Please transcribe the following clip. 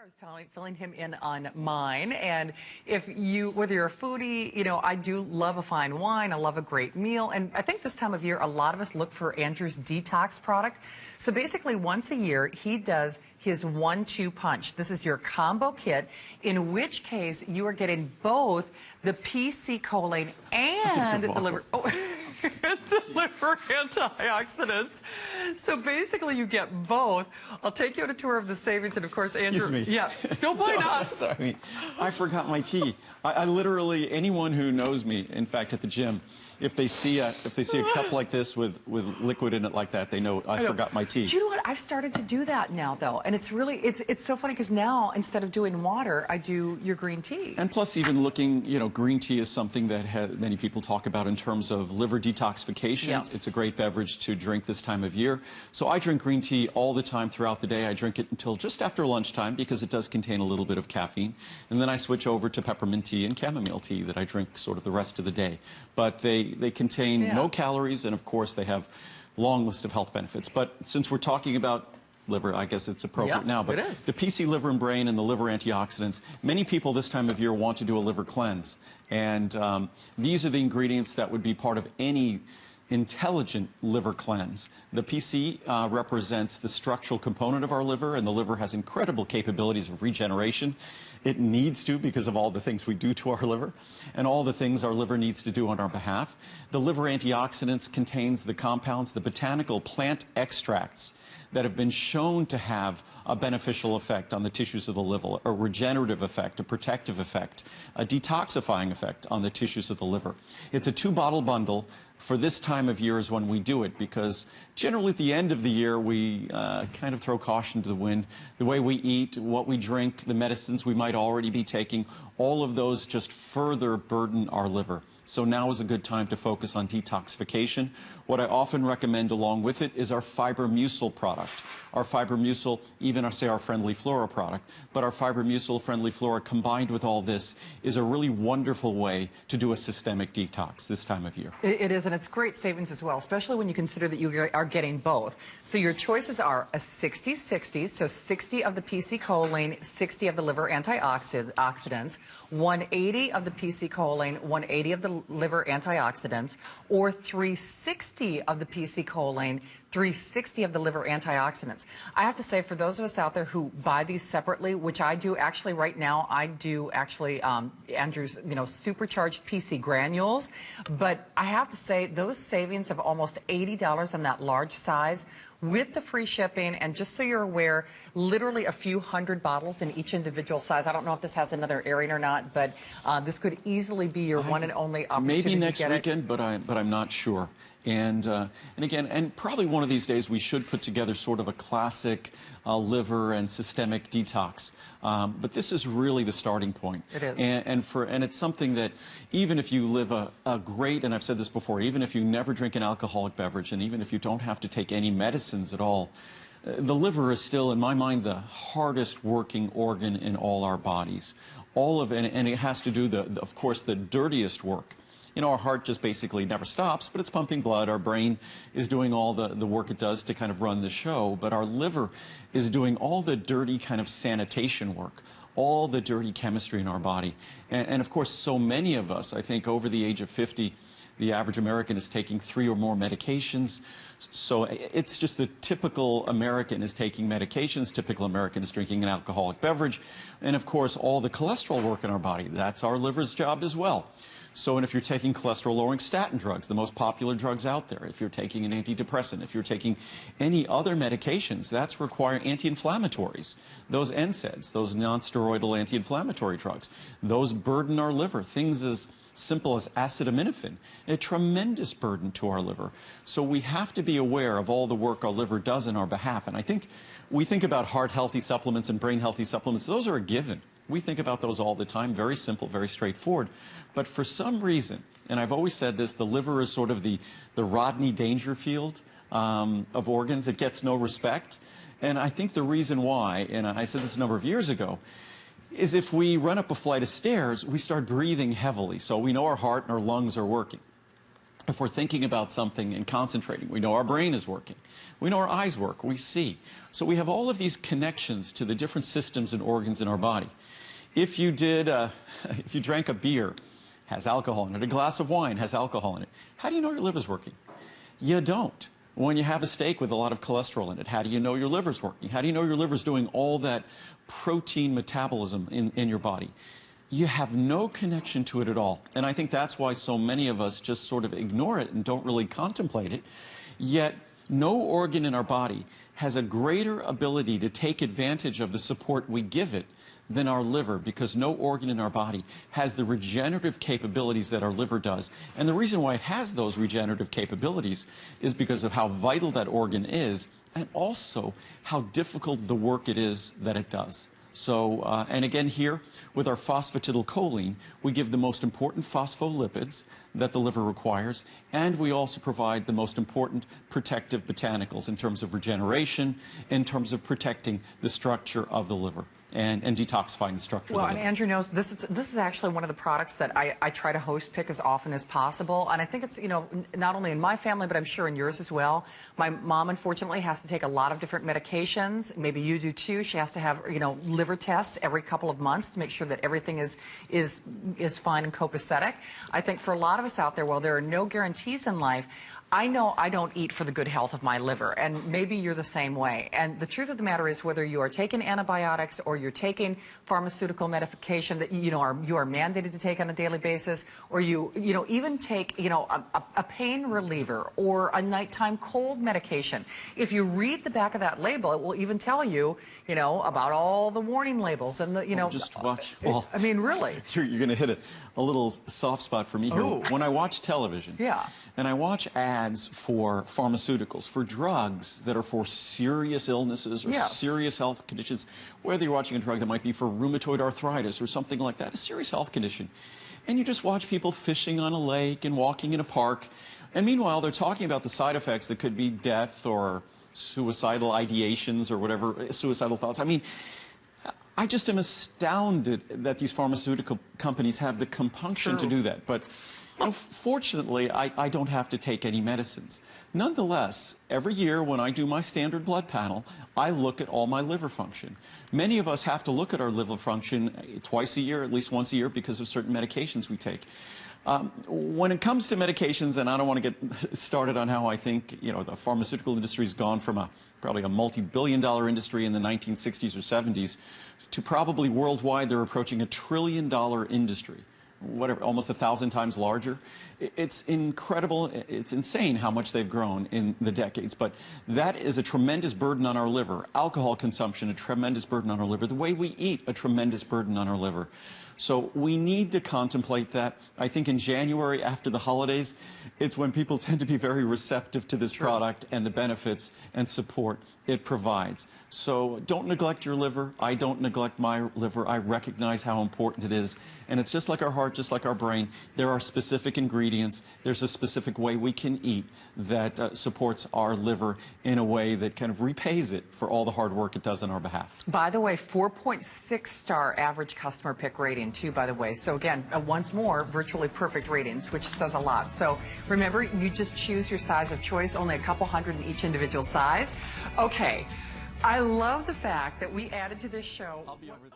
was filling him in on mine, and whether you're a foodie, I do love a fine wine, I love a great meal, and I think this time of year, a lot of us look for Andrew's detox product. So basically, once a year, he does his 1-2 punch. This is your combo kit, in which case you are getting both the PC choline and the liver antioxidants. So basically, you get both. I'll take you on a tour of the savings, and of course, Andrew. Excuse me. Yeah, don't blame us. I forgot my tea. I literally, anyone who knows me, in fact, at the gym, if they see a cup like this with liquid in it like that, they know I forgot my tea. Do you know what? I've started to do that now, though, and it's really it's so funny because now instead of doing water, I do your green tea. And plus, even looking, green tea is something that many people talk about in terms of liver detoxification. Yes. It's a great beverage to drink this time of year. So I drink green tea all the time throughout the day. I drink it until just after lunchtime because it does contain a little bit of caffeine, and then I switch over to peppermint tea and chamomile tea that I drink sort of the rest of the day. But they contain no calories, and of course they have a long list of health benefits. But since we're talking about liver, I guess it's appropriate now. But the PC liver and brain and the liver antioxidants, many people this time of year want to do a liver cleanse. And these are the ingredients that would be part of any intelligent liver cleanse. The PC represents the structural component of our liver, and the liver has incredible capabilities of regeneration. It needs to because of all the things we do to our liver and all the things our liver needs to do on our behalf. The liver antioxidants contains the compounds, the botanical plant extracts that have been shown to have a beneficial effect on the tissues of the liver, a regenerative effect, a protective effect, a detoxifying effect on the tissues of the liver. It's a 2-bottle bundle. For this time of year is when we do it, because generally at the end of the year we kind of throw caution to the wind. The way we eat, what we drink, the medicines we might already be taking, all of those just further burden our liver. So now is a good time to focus on detoxification. What I often recommend along with it is our Fiber Mucil product. Our Fiber Mucil, even our Friendly Flora product, but our Fiber Mucil Friendly Flora combined with all this is a really wonderful way to do a systemic detox this time of year. It is, and it's great savings as well, especially when you consider that you are getting both. So your choices are a 60-60, so 60 of the PC choline, 60 of the liver antioxidants, 180 of the PC choline, 180 of the liver antioxidants, or 360 of the PC choline, 360 of the liver antioxidants. I have to say, for those of us out there who buy these separately, which I do actually right now, I do actually Andrew's, supercharged PC granules, but I have to say those savings of almost $80 on that large size with the free shipping, and just so you're aware, literally a few hundred bottles in each individual size. I don't know if this has another airing or not, but this could easily be your one and only opportunity maybe next to get weekend, but I'm not sure. And again, probably one of these days we should put together sort of a classic liver and systemic detox. But this is really the starting point. It is. And it's something that even if you live a great, and I've said this before, even if you never drink an alcoholic beverage, and even if you don't have to take any medicines at all, the liver is still, in my mind, the hardest working organ in all our bodies. And it has to do, of course, the dirtiest work. Our heart just basically never stops, but it's pumping blood. Our brain is doing all the work it does to kind of run the show, but our liver is doing all the dirty kind of sanitation work, all the dirty chemistry in our body. And of course, so many of us, I think over the age of 50, the average American is taking 3 or more medications. So it's just the typical American is taking medications, typical American is drinking an alcoholic beverage, and of course, all the cholesterol work in our body. That's our liver's job as well. So, and if you're taking cholesterol-lowering statin drugs, the most popular drugs out there, if you're taking an antidepressant, if you're taking any other medications, that's requiring anti-inflammatories. Those NSAIDs, those non-steroidal anti-inflammatory drugs, those burden our liver. Things as simple as acetaminophen, a tremendous burden to our liver. So we have to be aware of all the work our liver does in our behalf. And I think we think about heart-healthy supplements and brain-healthy supplements. Those are a given. We think about those all the time, very simple, very straightforward. But for some reason, and I've always said this, the liver is sort of the Rodney Dangerfield of organs. It gets no respect. And I think the reason why, and I said this a number of years ago, is if we run up a flight of stairs, we start breathing heavily. So we know our heart and our lungs are working. if we're thinking about something and concentrating, we know our brain is working. We know our eyes work. We see. So we have all of these connections to the different systems and organs in our body. If you drank a beer, has alcohol in it. A glass of wine has alcohol in it. How do you know your liver's working? You don't. When you have a steak with a lot of cholesterol in it, how do you know your liver's working? How do you know your liver's doing all that protein metabolism in your body? You have no connection to it at all. And I think that's why so many of us just sort of ignore it and don't really contemplate it. Yet no organ in our body has a greater ability to take advantage of the support we give it than our liver, because no organ in our body has the regenerative capabilities that our liver does. And the reason why it has those regenerative capabilities is because of how vital that organ is, and also how difficult the work it is that it does. So, and again here, with our Phosphatidyl choline, we give the most important phospholipids that the liver requires, and we also provide the most important protective botanicals in terms of regeneration, in terms of protecting the structure of the liver, and detoxifying the structure of the liver. Well, and Andrew knows this is actually one of the products that I try to host pick as often as possible. And I think it's, you know, not only in my family, but I'm sure in yours as well. My mom, unfortunately, has to take a lot of different medications. Maybe you do too. She has to have, you know, liver tests every couple of months to make sure that everything is fine and copacetic. I think for a lot of us out there, while there are no guarantees in life, I know I don't eat for the good health of my liver, and maybe you're the same way. And the truth of the matter is, whether you are taking antibiotics or you're taking pharmaceutical medication that you are mandated to take on a daily basis, or you even take a pain reliever or a nighttime cold medication, if you read the back of that label, it will even tell you about all the warning labels and the just watch. Well, I mean, really, you're going to hit a little soft spot for me here. Ooh. When I watch television, yeah, and I watch ads for pharmaceuticals, for drugs that are for serious illnesses or yes. serious health conditions, whether you're watching a drug that might be for rheumatoid arthritis or something like that, a serious health condition, and you just watch people fishing on a lake and walking in a park, and meanwhile they're talking about the side effects that could be death or suicidal ideations or whatever, suicidal thoughts. I mean, I just am astounded that these pharmaceutical companies have the compunction to do that. But fortunately, I don't have to take any medicines. Nonetheless, every year when I do my standard blood panel, I look at all my liver function. Many of us have to look at our liver function twice a year, at least once a year, because of certain medications we take. When it comes to medications, and I don't want to get started on how I think the pharmaceutical industry has gone from probably a multi-billion-dollar industry in the 1960s or 70s to probably worldwide they're approaching $1 trillion industry. Whatever, almost 1,000 times larger. It's incredible. It's insane how much they've grown in the decades. But that is a tremendous burden on our liver. Alcohol consumption, a tremendous burden on our liver. The way we eat, a tremendous burden on our liver. So we need to contemplate that. I think in January, after the holidays, it's when people tend to be very receptive to this product and the benefits and support it provides. So don't neglect your liver. I don't neglect my liver. I recognize how important it is. And it's just like our heart, just like our brain. There are specific ingredients. There's a specific way we can eat that supports our liver in a way that kind of repays it for all the hard work it does on our behalf. By the way, 4.6-star average customer pick rating too, by the way. So again, once more, virtually perfect ratings, which says a lot. So remember, you just choose your size of choice, only a couple hundred in each individual size. Okay, I love the fact that we added to this show. I'll be over there.